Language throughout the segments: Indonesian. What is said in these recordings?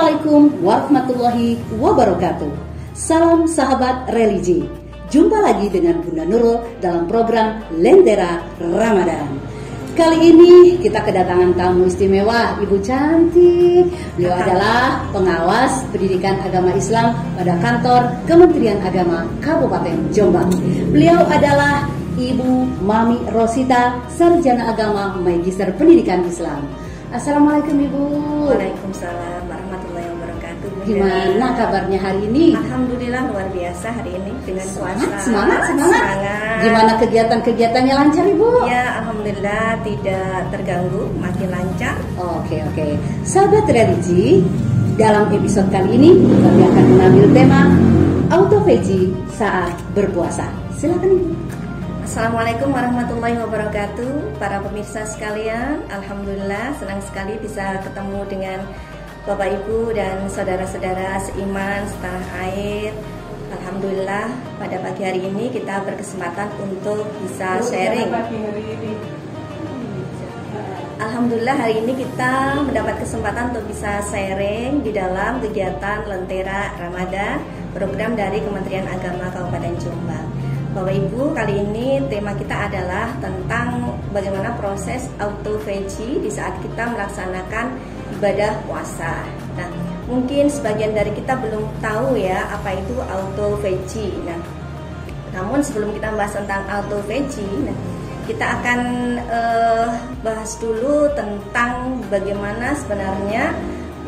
Assalamualaikum warahmatullahi wabarakatuh. Salam sahabat religi. Jumpa lagi dengan Bunda Nurul dalam program Lentera Ramadan. Kali ini kita kedatangan tamu istimewa, Ibu cantik. Beliau adalah pengawas pendidikan agama Islam pada kantor Kementerian Agama Kabupaten Jombang. Beliau adalah Ibu Mami Rosita, Sarjana Agama Magister Pendidikan Islam. Assalamualaikum Ibu. Waalaikumsalam warahmatullahi wabarakatuh. Gimana kabarnya hari ini? Alhamdulillah luar biasa hari ini dengan puasa. Semangat. Gimana kegiatannya lancar Ibu? Ya, alhamdulillah tidak terganggu, makin lancar. Oke. Sahabat religi, dalam episode kali ini kami akan mengambil tema autophagy saat berpuasa. Silakan Ibu. Assalamualaikum warahmatullahi wabarakatuh. Para pemirsa sekalian, alhamdulillah senang sekali bisa ketemu dengan Bapak Ibu dan saudara-saudara seiman setanah air. Alhamdulillah pada pagi hari ini kita berkesempatan untuk bisa sharing. Alhamdulillah hari ini kita mendapat kesempatan untuk bisa sharing di dalam kegiatan Lentera Ramadan, program dari Kementerian Agama Kabupaten Jombang. Bapak Ibu, kali ini tema kita adalah tentang bagaimana proses autophagy di saat kita melaksanakan ibadah puasa. Nah, mungkin sebagian dari kita belum tahu ya apa itu autophagy. Nah, namun sebelum kita bahas tentang autophagy, kita akan bahas dulu tentang bagaimana sebenarnya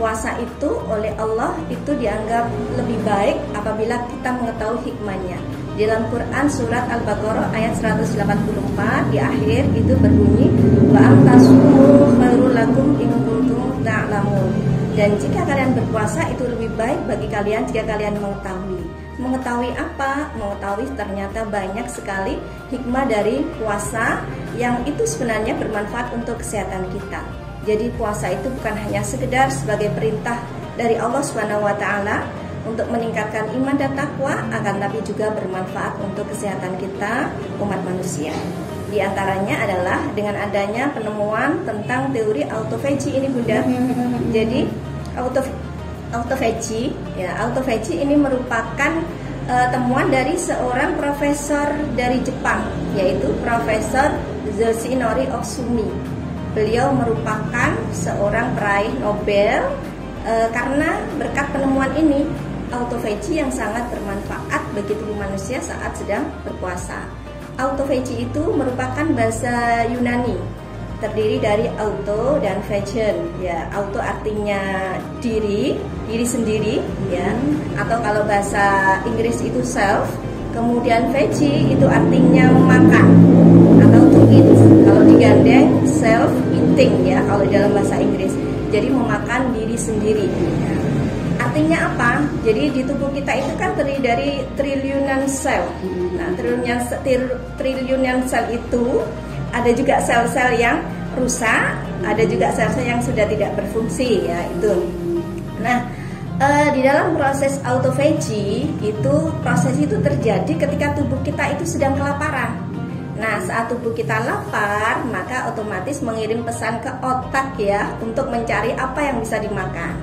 puasa itu oleh Allah itu dianggap lebih baik apabila kita mengetahui hikmahnya. Di dalam Quran surat Al-Baqarah ayat 184 di akhir itu berbunyi wa antasumu khairul lakum in kuntum ta'lamun. Dan jika kalian berpuasa itu lebih baik bagi kalian jika kalian mengetahui. Mengetahui apa? Mengetahui ternyata banyak sekali hikmah dari puasa yang itu sebenarnya bermanfaat untuk kesehatan kita. Jadi puasa itu bukan hanya sekedar sebagai perintah dari Allah Subhanahu wa taala untuk meningkatkan iman dan takwa, akan tapi juga bermanfaat untuk kesehatan kita umat manusia. Di antaranya adalah dengan adanya penemuan tentang teori autophagy ini Bunda. Jadi autophagy ini merupakan temuan dari seorang profesor dari Jepang, yaitu Profesor Yoshinori Otsumi. Beliau merupakan seorang peraih Nobel karena berkat penemuan ini autophagy yang sangat bermanfaat bagi tubuh manusia saat sedang berpuasa. Autophagy itu merupakan bahasa Yunani, terdiri dari auto dan phagen. Ya, auto artinya diri sendiri, ya. Atau kalau bahasa Inggris itu self. Kemudian phagy itu artinya memakan atau to eat. Kalau digandeng self eating ya kalau dalam bahasa Inggris. Jadi memakan diri sendiri. Artinya apa? Jadi di tubuh kita itu kan terdiri dari triliunan sel. Nah, triliunan sel itu ada juga sel-sel yang rusak, ada juga sel-sel yang sudah tidak berfungsi ya itu. Nah, di dalam proses autophagy proses itu terjadi ketika tubuh kita itu sedang kelaparan. Nah, saat tubuh kita lapar, maka otomatis mengirim pesan ke otak ya untuk mencari apa yang bisa dimakan.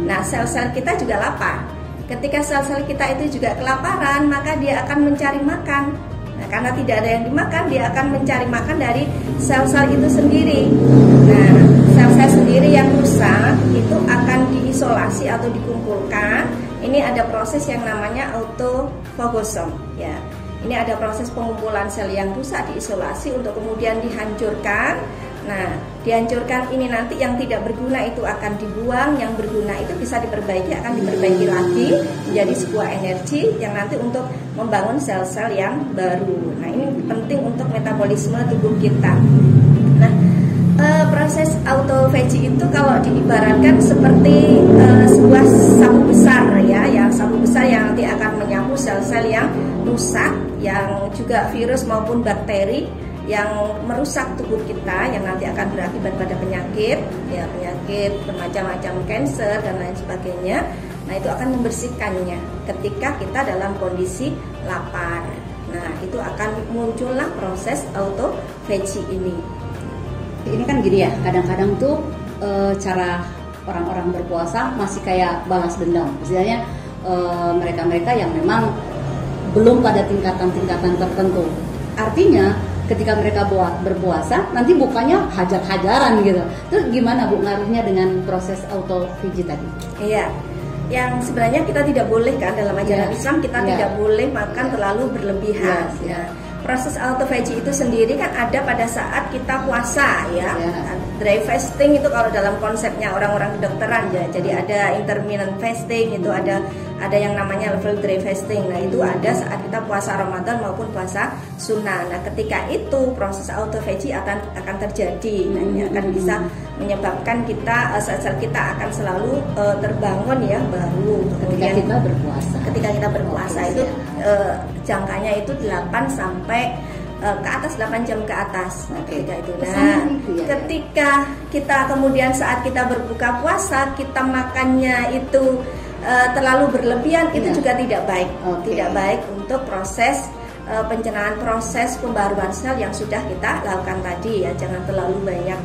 Nah, sel-sel kita juga lapar. Ketika sel-sel kita itu juga kelaparan, maka dia akan mencari makan. Nah, karena tidak ada yang dimakan, dia akan mencari makan dari sel-sel itu sendiri. Nah, sel-sel sendiri yang rusak itu akan diisolasi atau dikumpulkan. Ini ada proses yang namanya autophagosom ya. Ini ada proses pengumpulan sel yang rusak diisolasi untuk kemudian dihancurkan. Nah, dihancurkan ini nanti yang tidak berguna itu akan dibuang, yang berguna itu bisa akan diperbaiki lagi menjadi sebuah energi yang nanti untuk membangun sel-sel yang baru. Nah, ini penting untuk metabolisme tubuh kita. Nah, proses autophagy itu kalau diibaratkan seperti sebuah sapu besar ya, sapu besar yang nanti akan menyapu sel-sel yang rusak, yang juga virus maupun bakteri yang merusak tubuh kita yang nanti akan berakibat pada penyakit bermacam-macam, kanker dan lain sebagainya. Nah, itu akan membersihkannya ketika kita dalam kondisi lapar. Nah, itu akan muncullah proses autophagy ini. Ini kan gini ya, kadang-kadang tuh cara orang-orang berpuasa masih kayak balas dendam. Misalnya mereka-mereka yang memang belum pada tingkatan-tingkatan tertentu. Artinya ketika mereka berpuasa nanti bukannya hajar-hajaran gitu. Itu gimana Bu ngaruhnya dengan proses autophagy tadi? Iya. Yang sebenarnya kita tidak boleh kan dalam ajaran Islam kita tidak boleh makan terlalu berlebihan. Proses autophagy itu sendiri kan ada pada saat kita puasa ya. Dry fasting itu kalau dalam konsepnya orang-orang kedokteran ya. Jadi ada intermittent fasting, itu ada yang namanya level dry fasting. Nah, itu ada saat kita puasa Ramadan maupun puasa sunnah. Nah, ketika itu proses autophagy akan terjadi. Nah, ini akan bisa menyebabkan kita sel-sel kita akan selalu terbangun ya baru ketika kita berpuasa itu jangkanya itu 8 sampai ke atas 8 jam ke atas. Ketika itu. Nah, ketika kita kemudian saat kita berbuka puasa kita makannya itu terlalu berlebihan, itu juga tidak baik. Tidak baik untuk proses pencernaan, proses pembaruan sel yang sudah kita lakukan tadi ya. Jangan terlalu banyak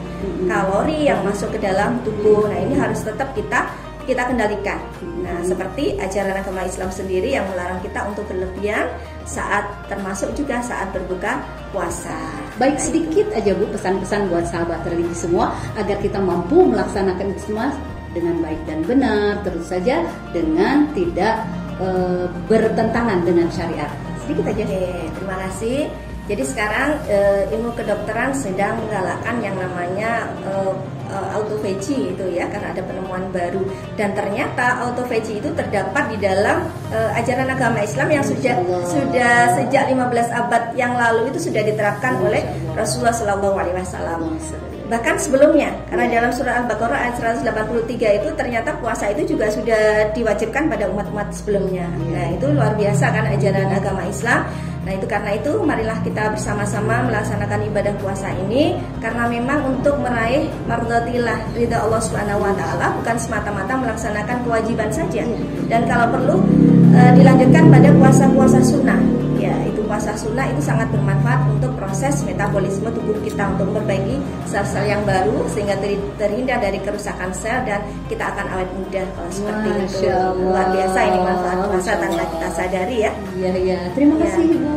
kalori yang masuk ke dalam tubuh. Nah, ini harus tetap kita kendalikan. Nah, seperti ajaran agama Islam sendiri yang melarang kita untuk berlebihan termasuk juga saat berbuka puasa. Baik, sedikit aja Bu pesan-pesan buat sahabat religi semua agar kita mampu melaksanakan itu semua dengan baik dan benar, terus saja dengan tidak bertentangan dengan syariat. Sedikit aja. Terima kasih. Jadi sekarang ilmu kedokteran sedang menggalakkan yang namanya autophagy itu ya, karena ada penemuan baru dan ternyata autophagy itu terdapat di dalam ajaran agama Islam yang sudah sejak 15 abad yang lalu itu sudah diterapkan oleh Rasulullah SAW. Bahkan sebelumnya, karena dalam surah Al-Baqarah ayat 183 itu ternyata puasa itu juga sudah diwajibkan pada umat-umat sebelumnya. Nah, itu luar biasa kan ajaran agama Islam. Nah, karena itu marilah kita bersama-sama melaksanakan ibadah puasa ini karena memang untuk meraih mardhatillah, ridha Allah Subhanahu wa taala, bukan semata-mata melaksanakan kewajiban saja. Dan kalau perlu dilanjutkan pada puasa-puasa sunnah. Ya, itu puasa sunnah itu sangat bermanfaat untuk proses metabolisme tubuh kita, untuk memperbaiki sel-sel yang baru sehingga terhindar dari kerusakan sel dan kita akan awet muda. Kalau seperti itu luar biasa ini manfaat puasa tanpa kita sadari ya. Iya. Terima kasih Ibu.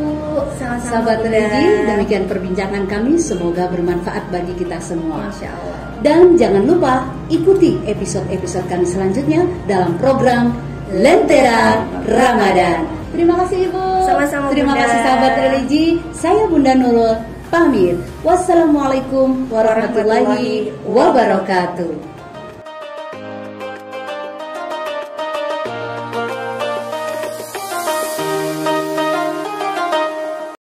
Sahabat religi, demikian perbincangan kami, semoga bermanfaat bagi kita semua. Insya Allah. Dan jangan lupa ikuti episode-episode kami selanjutnya dalam program Lentera Ramadan. Terima kasih Ibu. Sama-sama. Terima kasih sahabat religi. Saya Bunda Nurul pamit. Wassalamualaikum warahmatullahi wabarakatuh.